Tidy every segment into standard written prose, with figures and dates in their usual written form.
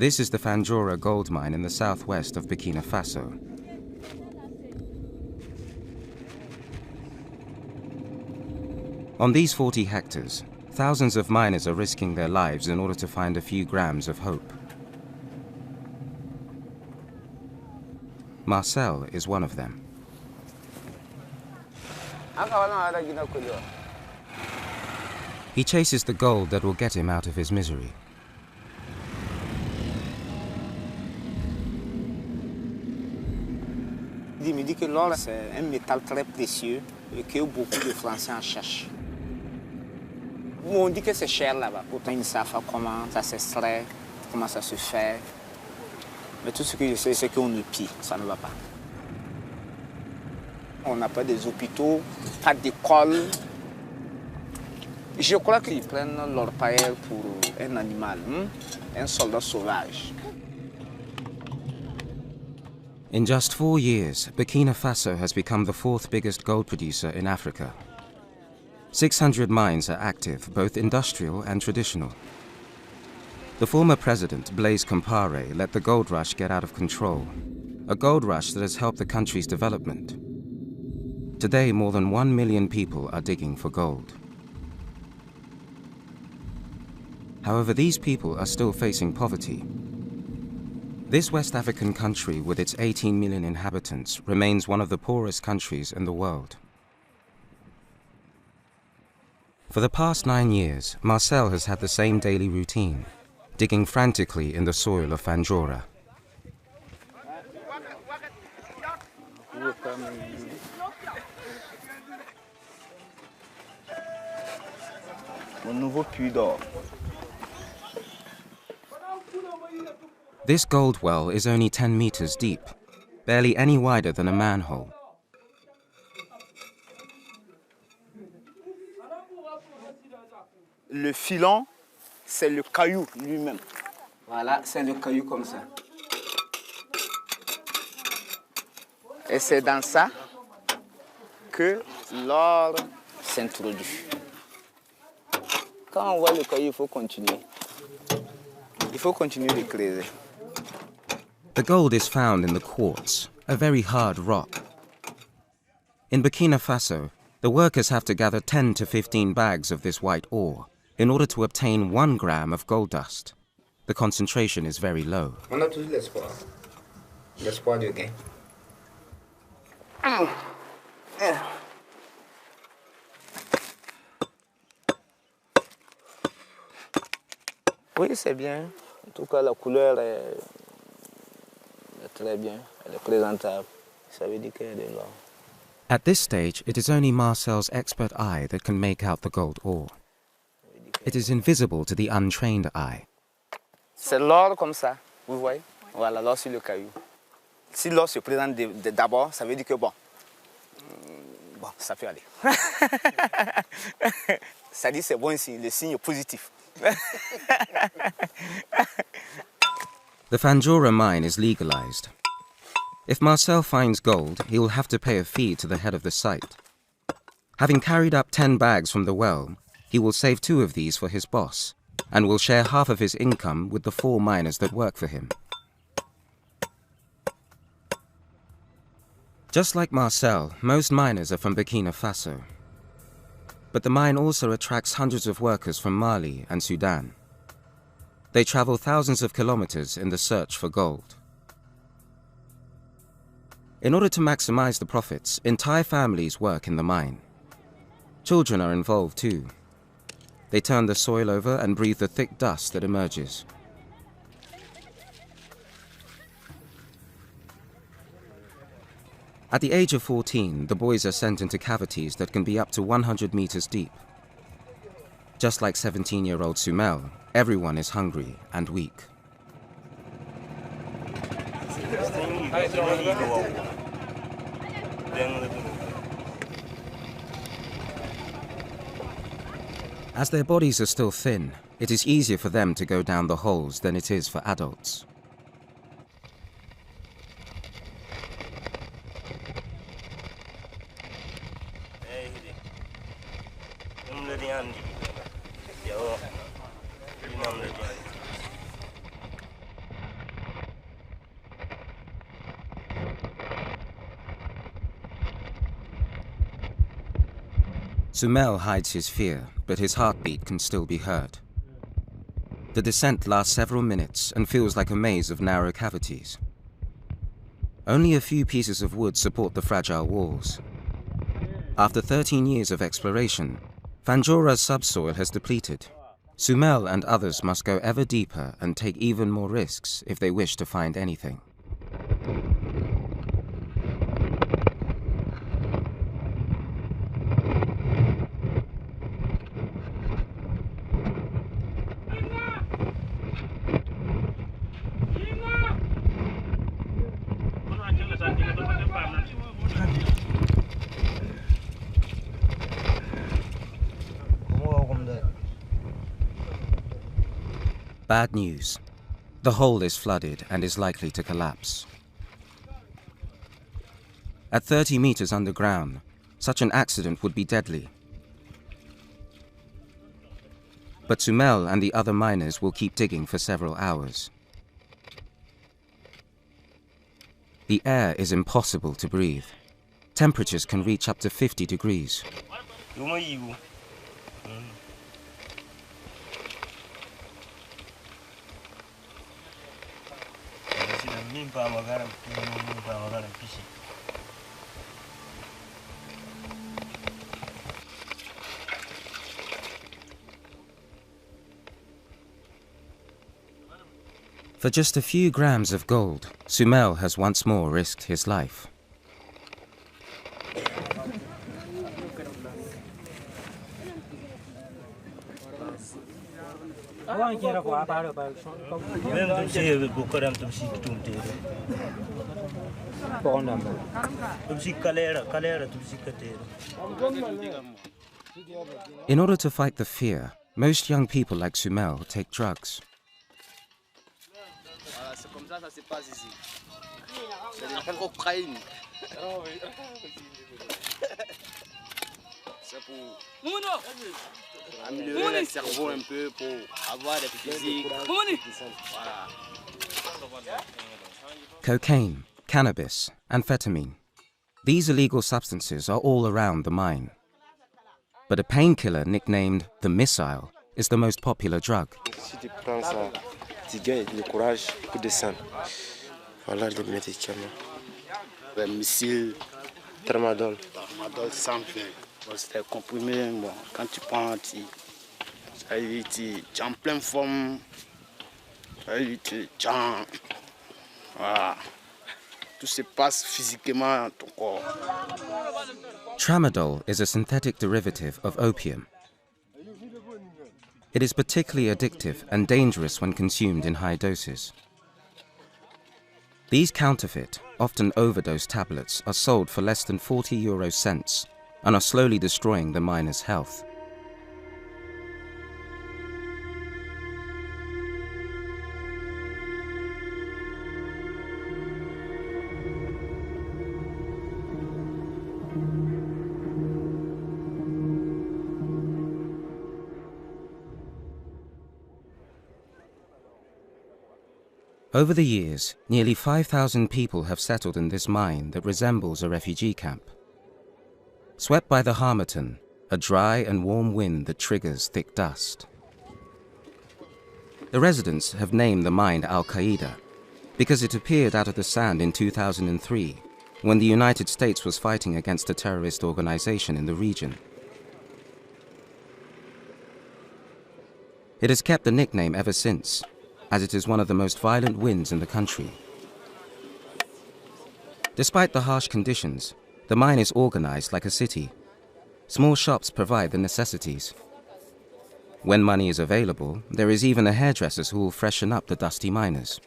This is the Fanjura gold mine in the southwest of Burkina Faso. On these 40 hectares, thousands of miners are risking their lives in order to find a few grams of hope. Marcel is one of them. He chases the gold that will get him out of his misery. Il me dit que l'or, c'est un métal très précieux et que beaucoup de Français en cherchent. On dit que c'est cher là-bas, pourtant ils ne savent pas comment ça s'extrait, comment ça se fait. Mais tout ce que je sais, c'est qu'on nous pille, ça ne va pas. On n'a pas des hôpitaux, pas d'école. Je crois qu'ils prennent leur paille pour un animal, un soldat sauvage. In just 4 years, Burkina Faso has become the 4th biggest gold producer in Africa. 600 mines are active, both industrial and traditional. The former president, Blaise Compaoré, let the gold rush get out of control, a gold rush that has helped the country's development. Today, more than 1 million people are digging for gold. However, these people are still facing poverty. This West African country, with its 18 million inhabitants, remains one of the poorest countries in the world. For the past 9 years, Marcel has had the same daily routine, digging frantically in the soil of Fanjura. This gold well is only 10 meters deep, barely any wider than a manhole. Le filon, c'est le caillou lui-même. Voilà, c'est le caillou comme ça. Et c'est dans ça que l'or s'introduit. Quand on voit le caillou, il faut continuer. Il faut continuer de creuser. The gold is found in the quartz, a very hard rock. In Burkina Faso, the workers have to gather 10 to 15 bags of this white ore in order to obtain 1 gram of gold dust. The concentration is very low. On a toujours l'espoir. L'espoir de gain. Oui, c'est bien. En tout cas, la couleur est très bien. Elle est présentable. Ça veut dire qu'il y a de l'or. At this stage, it is only Marcel's expert eye that can make out the gold ore. It is invisible to the untrained eye. C'est l'or comme ça, vous voyez? Voilà, l'or sur le caillou. Si l'or se présente d'abord, ça veut dire que bon, ça peut aller. Ça dit c'est bon ici, le signe est positif. The Fanjura mine is legalized. If Marcel finds gold, he will have to pay a fee to the head of the site. Having carried up 10 bags from the well, he will save 2 of these for his boss, and will share half of his income with the 4 miners that work for him. Just like Marcel, most miners are from Burkina Faso. But the mine also attracts hundreds of workers from Mali and Sudan. They travel thousands of kilometers in the search for gold. In order to maximize the profits, entire families work in the mine. Children are involved too. They turn the soil over and breathe the thick dust that emerges. At the age of 14, the boys are sent into cavities that can be up to 100 meters deep. Just like 17-year-old Sumel, everyone is hungry and weak. As their bodies are still thin, it is easier for them to go down the holes than it is for adults. Sumel hides his fear, but his heartbeat can still be heard. The descent lasts several minutes and feels like a maze of narrow cavities. Only a few pieces of wood support the fragile walls. After 13 years of exploration, Fanjora's subsoil has depleted. Sumel and others must go ever deeper and take even more risks if they wish to find anything. Bad news. The hole is flooded and is likely to collapse. At 30 meters underground, such an accident would be deadly. But Sumel and the other miners will keep digging for several hours. The air is impossible to breathe. Temperatures can reach up to 50 degrees. For just a few grams of gold, Sumel has once more risked his life. In order to fight the fear, most young people like Sumel take drugs. Cocaine, cannabis, amphetamine. These illegal substances are all around the mine. But a painkiller nicknamed the missile is the most popular drug. Voilà les médicaments. Le missile, tramadol. Tramadol 120. C'est un comprimé, bon, quand tu prends, tu es en pleine forme. Voilà. Tout se passe physiquement dans ton corps. Tramadol is a synthetic derivative of opium. It is particularly addictive and dangerous when consumed in high doses. These counterfeit, often overdose tablets are sold for less than 40 euro cents and are slowly destroying the miners' health. Over the years, nearly 5,000 people have settled in this mine that resembles a refugee camp. Swept by the harmattan, a dry and warm wind that triggers thick dust. The residents have named the mine Al-Qaeda because it appeared out of the sand in 2003 when the United States was fighting against a terrorist organization in the region. It has kept the nickname ever since, as it is one of the most violent winds in the country. Despite the harsh conditions, the mine is organized like a city. Small shops provide the necessities. When money is available, there is even a hairdresser who will freshen up the dusty miners.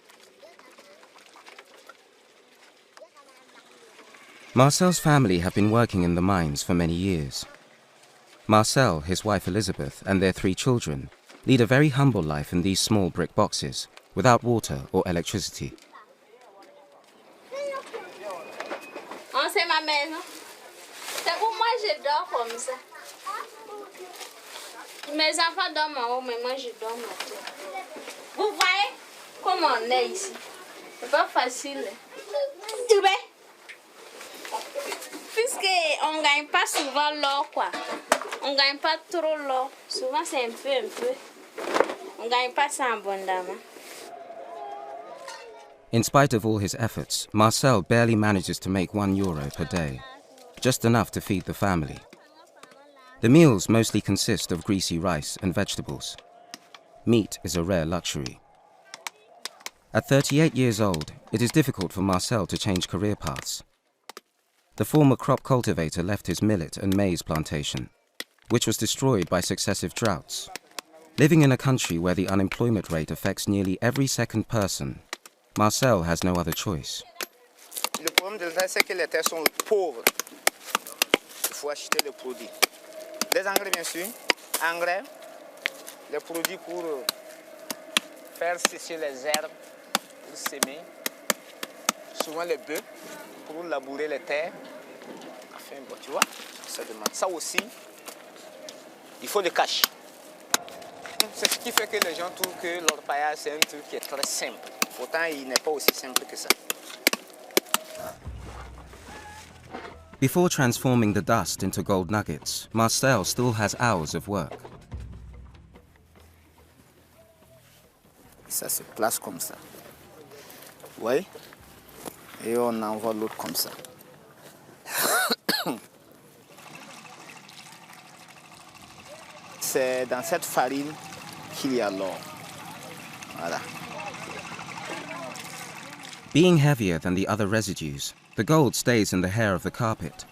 Marcel's family have been working in the mines for many years. Marcel, his wife Elizabeth, and their 3 children lead a very humble life in these small brick boxes, without water or electricity. C'est ma maison. C'est pour moi je dors comme ça. Mes enfants dorment en haut, mais moi je dors en terre. Vous voyez comment on est ici? C'est pas facile. Fille, puisqu'on ne gagne pas souvent l'or, quoi. On ne gagne pas trop l'or. Souvent, c'est un peu. On ne gagne pas ça abondamment. In spite of all his efforts, Marcel barely manages to make €1 per day, just enough to feed the family. The meals mostly consist of greasy rice and vegetables. Meat is a rare luxury. At 38 years old, it is difficult for Marcel to change career paths. The former crop cultivator left his millet and maize plantation, which was destroyed by successive droughts. Living in a country where the unemployment rate affects nearly every second person, Marcel has no other choice. Le problème de ça, c'est que les terres sont pauvres. Il faut acheter les produits. Les engrais, bien sûr. Engrais, les produits pour faire sécher les herbes, pour s'aimer. Souvent les bœufs, pour labourer les terres. Enfin, bon, tu vois, ça demande. Ça aussi, il faut le cash. C'est ce qui fait que les gens trouvent que l'orpaillage, c'est un truc qui est très simple. Pourtant, il n'est pas aussi simple que ça. Before transforming the dust into gold nuggets, Marcel still has hours of work. Ça se place comme ça. Oui. Et on envoie l'autre comme ça. C'est dans cette farine qu'il y a l'or. Voilà. Being heavier than the other residues, the gold stays in the hair of the carpet.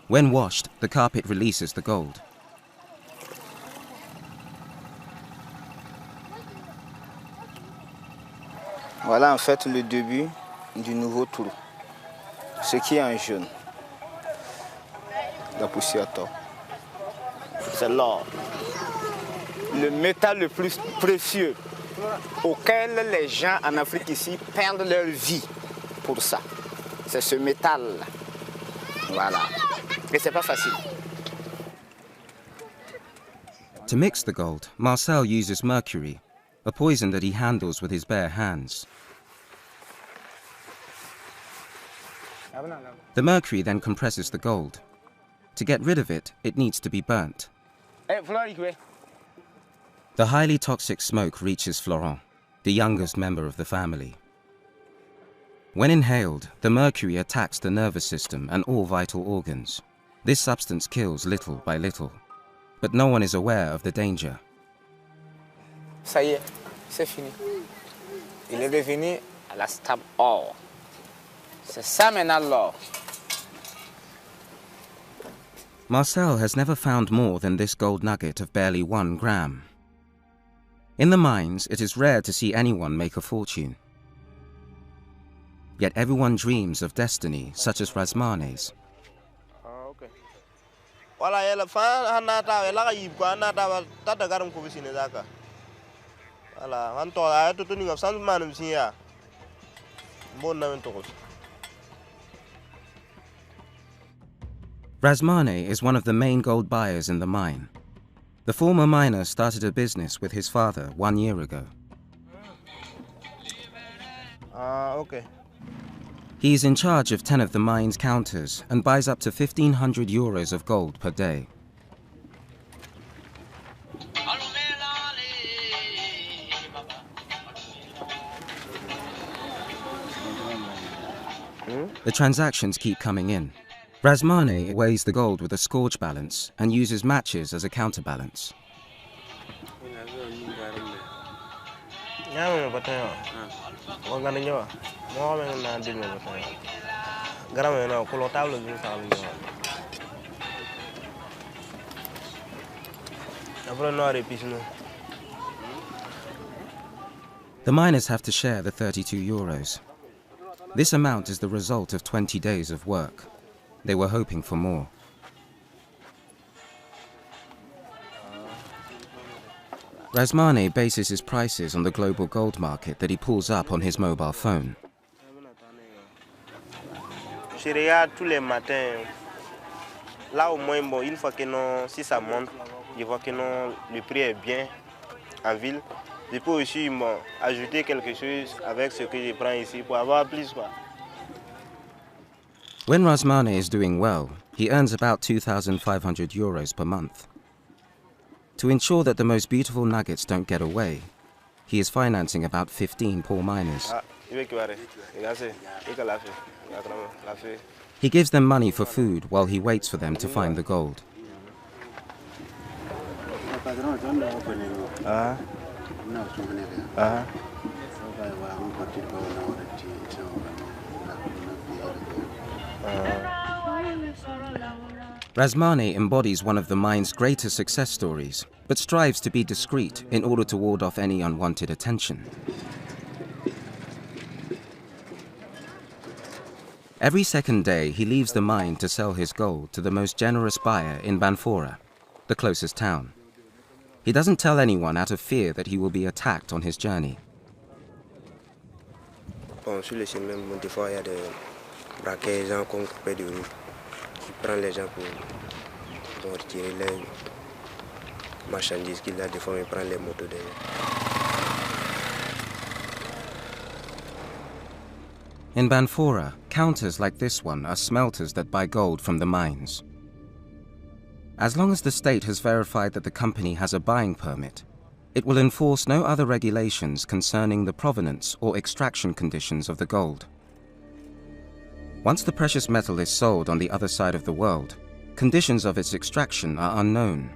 When washed, the carpet releases the gold. Voilà en fait le début du nouveau trou. Ce qui est en jaune. La poussière d'or. C'est l'or. Le métal le plus précieux auquel les gens en Afrique ici perdent leur vie pour ça. C'est ce métal. Voilà. Et c'est pas facile. To mix the gold, Marcel uses mercury, a poison that he handles with his bare hands. The mercury then compresses the gold. To get rid of it, it needs to be burnt. The highly toxic smoke reaches Florent, the youngest member of the family. When inhaled, the mercury attacks the nervous system and all vital organs. This substance kills little by little, but no one is aware of the danger. Ça y est, c'est fini. Il est devenu à la stable or. C'est ça maintenant l'or. Marcel has never found more than this gold nugget of barely 1 gram. In the mines, it is rare to see anyone make a fortune. Yet everyone dreams of destiny such as Razmane's. Razmane is one of the main gold buyers in the mine. The former miner started a business with his father 1 year ago. He is in charge of 10 of the mine's counters and buys up to €1,500 of gold per day. The transactions keep coming in. Razmane weighs the gold with a scourge balance and uses matches as a counterbalance. The miners have to share the €32. This amount is the result of 20 days of work. They were hoping for more. Razmane bases his prices on the global gold market that he pulls up on his mobile phone. Je regarde tous les matins. Là au moins, bon, une fois que non, si ça monte, je vois que non, le prix est bien en ville. Je peux aussi ajouter quelque chose avec ce que je prends ici pour avoir plus, quoi. When Razmane is doing well, he earns about 2,500 euros per month. To ensure that the most beautiful nuggets don't get away, he is financing about 15 poor miners. He gives them money for food while he waits for them to find the gold. Razmane embodies one of the mine's greatest success stories, but strives to be discreet in order to ward off any unwanted attention. Every second day, he leaves the mine to sell his gold to the most generous buyer in Banfora, the closest town. He doesn't tell anyone out of fear that he will be attacked on his journey. Bon, sur le chemin, des fois, il y a des braquets, des gens qui coupent des roues, qui prennent les gens pour retirer les marchandises qu'il a. Des fois, ils prennent les motos derrière. In Banfora, counters like this one are smelters that buy gold from the mines. As long as the state has verified that the company has a buying permit, it will enforce no other regulations concerning the provenance or extraction conditions of the gold. Once the precious metal is sold on the other side of the world, conditions of its extraction are unknown.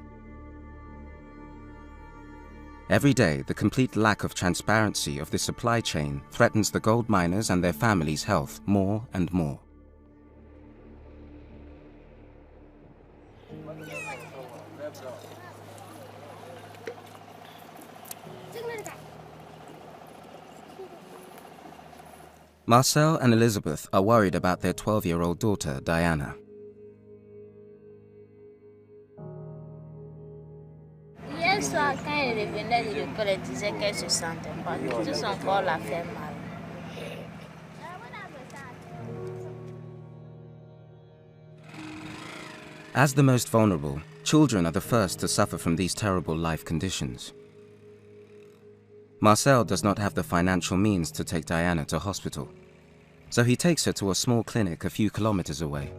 Every day, the complete lack of transparency of the supply chain threatens the gold miners and their families' health more and more. Marcel and Elizabeth are worried about their 12-year-old daughter, Diana. Hier soir, quand elle revenait de l'école, elle disait qu'elle se sentait pas, que son corps la fait mal. As the most vulnerable, children are the first to suffer from these terrible life conditions. Marcel does not have the financial means to take Diana to hospital, so he takes her to a small clinic a few kilometers away.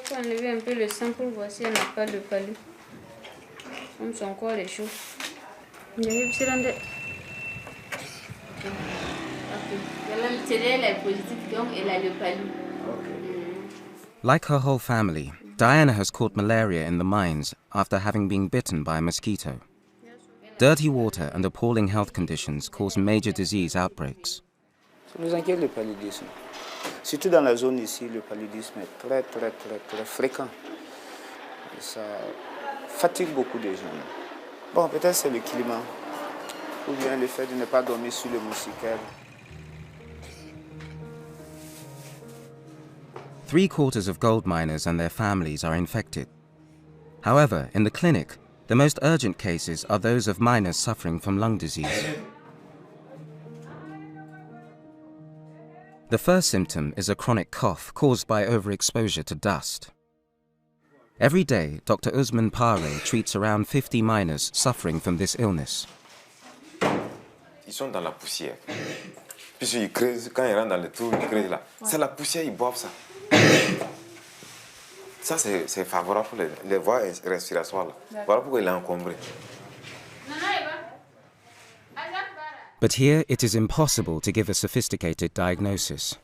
Pour enlever un peu le sang pour voir si elle n'a pas de palu. Comme son corps est chaud. Like her whole family, Diana has caught malaria in the mines after having been bitten by a mosquito. Dirty water and appalling health conditions cause major disease outbreaks. Ça nous inquiète le paludisme. Surtout dans la zone ici, le paludisme est très fréquent. Et ça fatigue beaucoup de gens. Bon, peut-être c'est le climat, ou bien le fait de ne pas dormir sur le moustiquaire. 3/4 of gold miners and their families are infected. However, in the clinic, the most urgent cases are those of miners suffering from lung disease. The first symptom is a chronic cough caused by overexposure to dust. Every day, Dr. Usman Pare treats around 50 miners suffering from this illness. Ils sont dans la poussière. Puisqu'ils creusent, quand ils rentrent dans le trou, ils creusent là. C'est la poussière, ils boivent ça. Ça, c'est favorable pour les voies respiratoires. Voilà pourquoi il est encombré. But here, it is impossible to give a sophisticated diagnosis.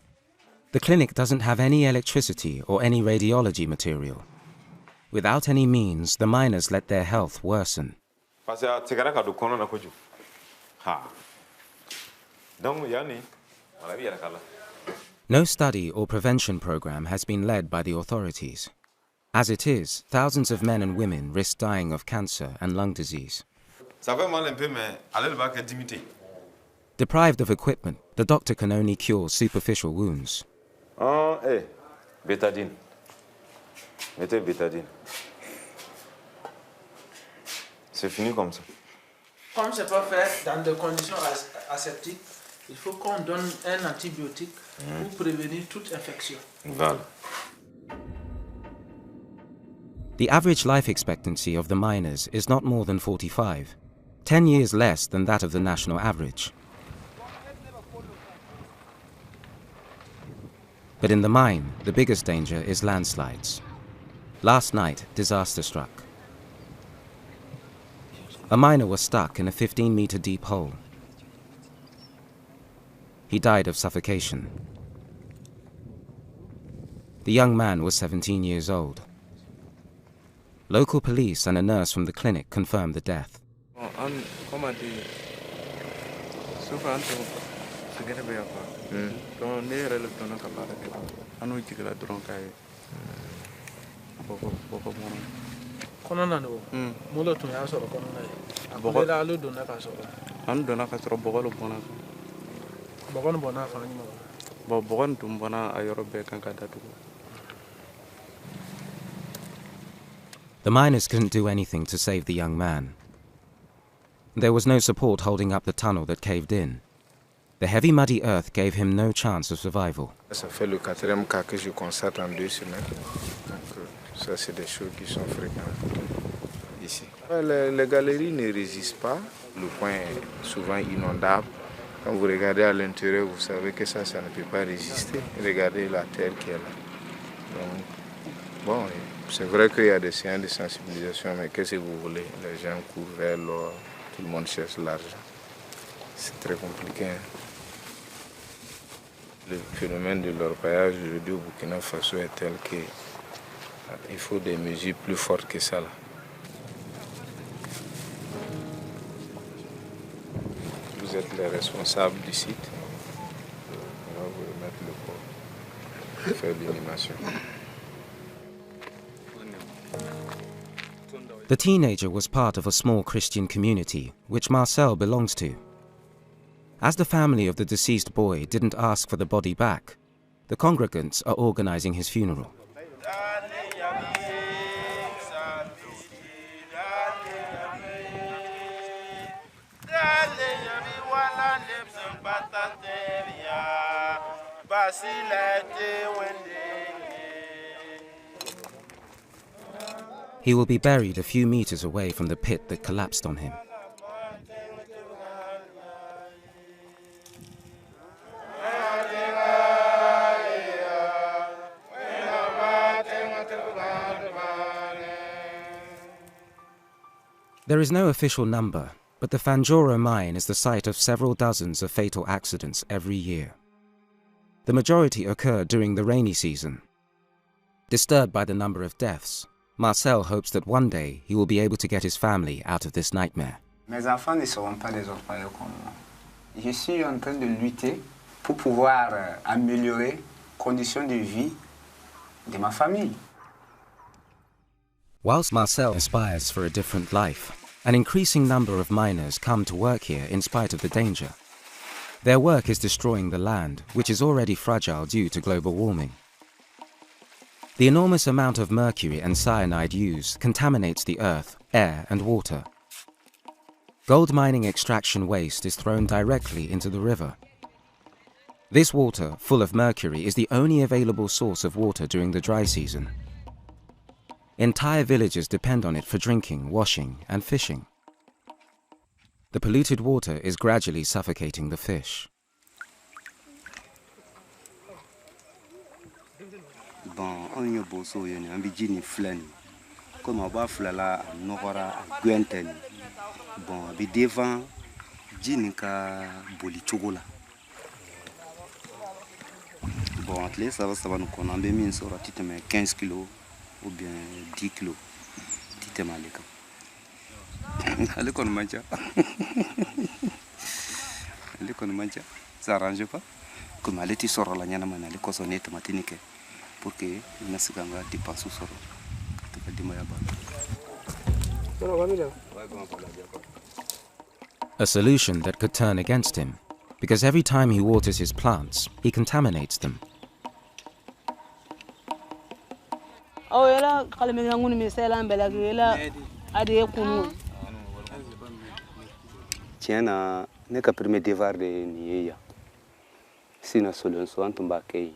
The clinic doesn't have any electricity or any radiology material. Without any means, the miners let their health worsen. No study or prevention program has been led by the authorities. As it is, thousands of men and women risk dying of cancer and lung disease. Deprived of equipment, the doctor can only cure superficial wounds. Bétadine. Mettez bétadine. C'est fini comme ça. Comme c'est pas fait dans des conditions aseptiques, il faut qu'on donne un antibiotique pour prévenir toute infection. Voilà. The The average life expectancy of the miners is not more than 45, 10 years less than that of the national average. But in the mine, the biggest danger is landslides. Last night, disaster struck. A miner was stuck in a 15-meter deep hole. He died of suffocation. The young man was 17 years old. Local police and a nurse from the clinic confirmed the death. The miners couldn't do anything to save the young man. There was no support holding up the tunnel that caved in. The heavy muddy earth gave him no chance of survival. Ça fait le 4e cas que je constate en 2 semaines. Donc, ça, c'est des choses qui sont fréquentes ici. Les galeries ne résistent pas. Le point est souvent inondable. Quand vous regardez à l'intérieur, vous savez que ça ne peut pas résister. Regardez la terre qui est là. Donc, bon, c'est vrai qu'il y a des séances de sensibilisation, mais qu'est-ce que vous voulez? Les gens courent vers l'or, tout le monde cherche l'argent. C'est très compliqué. Hein? Le phénomène de l'orpaillage aujourd'hui au Burkina Faso est tel qu'il faut des mesures plus fortes que ça. Là. Vous êtes les responsables du site. On va vous remettre le corps pour faire l'inhumation. The teenager was part of a small Christian community, which Marcel belongs to. As the family of the deceased boy didn't ask for the body back, the congregants are organizing his funeral. He will be buried a few meters away from the pit that collapsed on him. There is no official number, but the Fanjoro mine is the site of several dozens of fatal accidents every year. The majority occur during the rainy season. Disturbed by the number of deaths, Marcel hopes that one day he will be able to get his family out of this nightmare. Mes enfants ne seront pas des orpailleurs comme moi. Je suis en train de lutter pour pouvoir améliorer les conditions de vie de ma famille. Whilst Marcel aspires for a different life, an increasing number of miners come to work here in spite of the danger. Their work is destroying the land, which is already fragile due to global warming. The enormous amount of mercury and cyanide used contaminates the earth, air, and water. Gold mining extraction waste is thrown directly into the river. This water, full of mercury, is the only available source of water during the dry season. Entire villages depend on it for drinking, washing, and fishing. The polluted water is gradually suffocating the fish. Bon, on y a beau so yeni, ambi jini flani. Comme on va flala, nokora, guenteni. Bon, abi devant, jini ka boli chogola. Bon, athlé, ça va nous qu'on a mis une sorte de 15 kilos ou bien 10 kilos. Tite malika. Allez qu'on mange. Allez qu'on mange. Ça arrange pas. Comme allez tu sors la nyana man, allez qu'on sonne tomatinique. Pour que nous siganga di pasu soro. Tu peux dire moya ba. A solution that could turn against him, because every time he waters his plants, he contaminates them. Oh, ela kale me ngunu me sela mbela ela ade kunu. Tiena ne ka prime devar de niya. Sina solution antumba kei.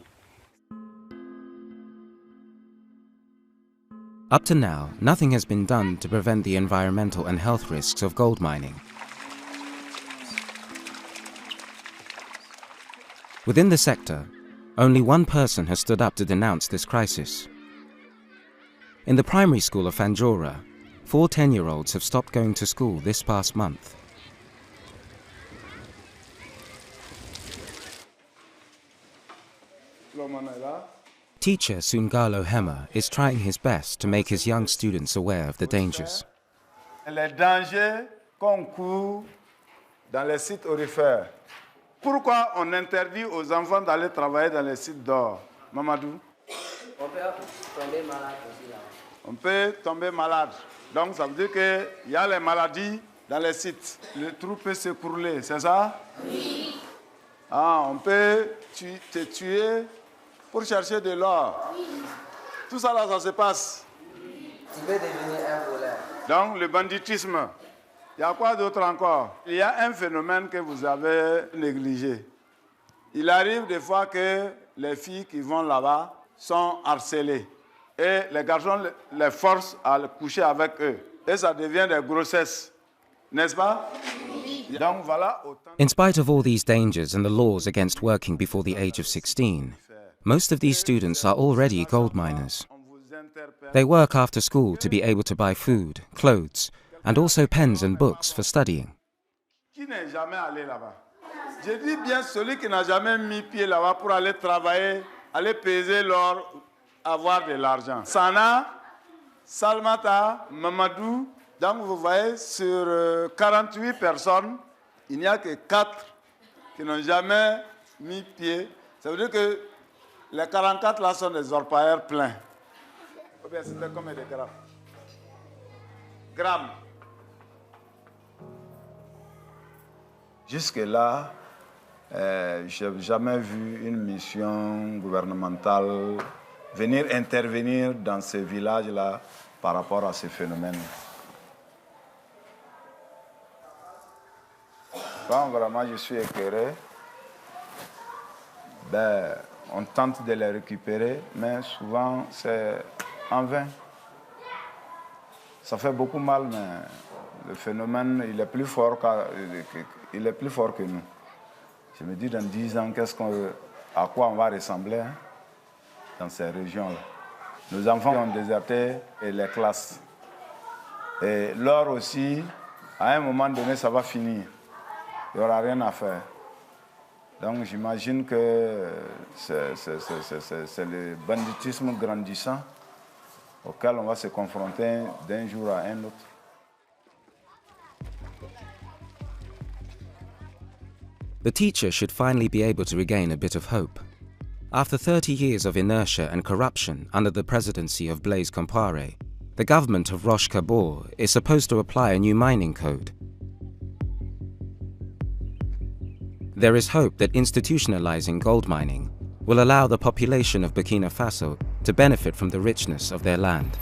Up to now, nothing has been done to prevent the environmental and health risks of gold mining. Within the sector, only one person has stood up to denounce this crisis. In the primary school of Fanjora, 4 10-year-olds have stopped going to school this past month. Teacher Sungalo Hema is trying his best to make his young students aware of the dangers. Les dangers qu'on court dans les sites aurifères. Pourquoi on interdit aux enfants d'aller travailler dans les sites d'or, Mamadou? On peut tomber malade aussi là. On peut tomber malade. Donc ça veut dire qu'il y a les maladies dans les sites. Le trou peut s'écrouler, c'est ça? Oui. Ah, on peut te tuer pour chercher de l'or. Oui. Tout ça là, ça se passe. Oui. Tu peux devenir un voleur. Donc le banditisme. Il y a quoi d'autre encore? Il y a un phénomène que vous avez négligé. Il arrive des fois que les filles qui vont là-bas sont harcelées. Et les garçons les forcent à coucher avec eux. Et ça devient des grossesses. N'est-ce pas? Donc, voilà autant... In spite of all these dangers and the laws against working before the age of 16, most of these students are already gold miners. They work after school to be able to buy food, clothes, and also pens and books for studying. Qui n'est jamais allé là-bas? Je dis bien celui qui n'a jamais mis pied là-bas pour aller travailler, aller peser l'or, avoir de l'argent. Sana, Salmata, Mamadou, donc vous voyez, sur 48 personnes, il n'y a que 4 qui n'ont jamais mis pied. Ça veut dire que les 44 là sont des orpailleurs pleins. Ou bien c'était combien de grammes? Grammes. Jusque-là, je n'ai jamais vu une mission gouvernementale venir intervenir dans ces villages-là par rapport à ces phénomènes. Quand vraiment je suis éclairé, on tente de les récupérer, mais souvent c'est en vain. Ça fait beaucoup mal, mais le phénomène il est plus fort que nous. Je me dis dans 10 ans, à quoi on va ressembler dans ces régions-là. Nos enfants ont déserté les classes. Et l'or aussi, à un moment donné, ça va finir. Il n'y aura rien à faire. Donc j'imagine que c'est le banditisme grandissant auquel on va se confronter d'un jour à un autre. The teacher should finally be able to regain a bit of hope. After 30 years of inertia and corruption under the presidency of Blaise Compaoré, the government of Roch Kabore is supposed to apply a new mining code. There is hope that institutionalizing gold mining will allow the population of Burkina Faso to benefit from the richness of their land.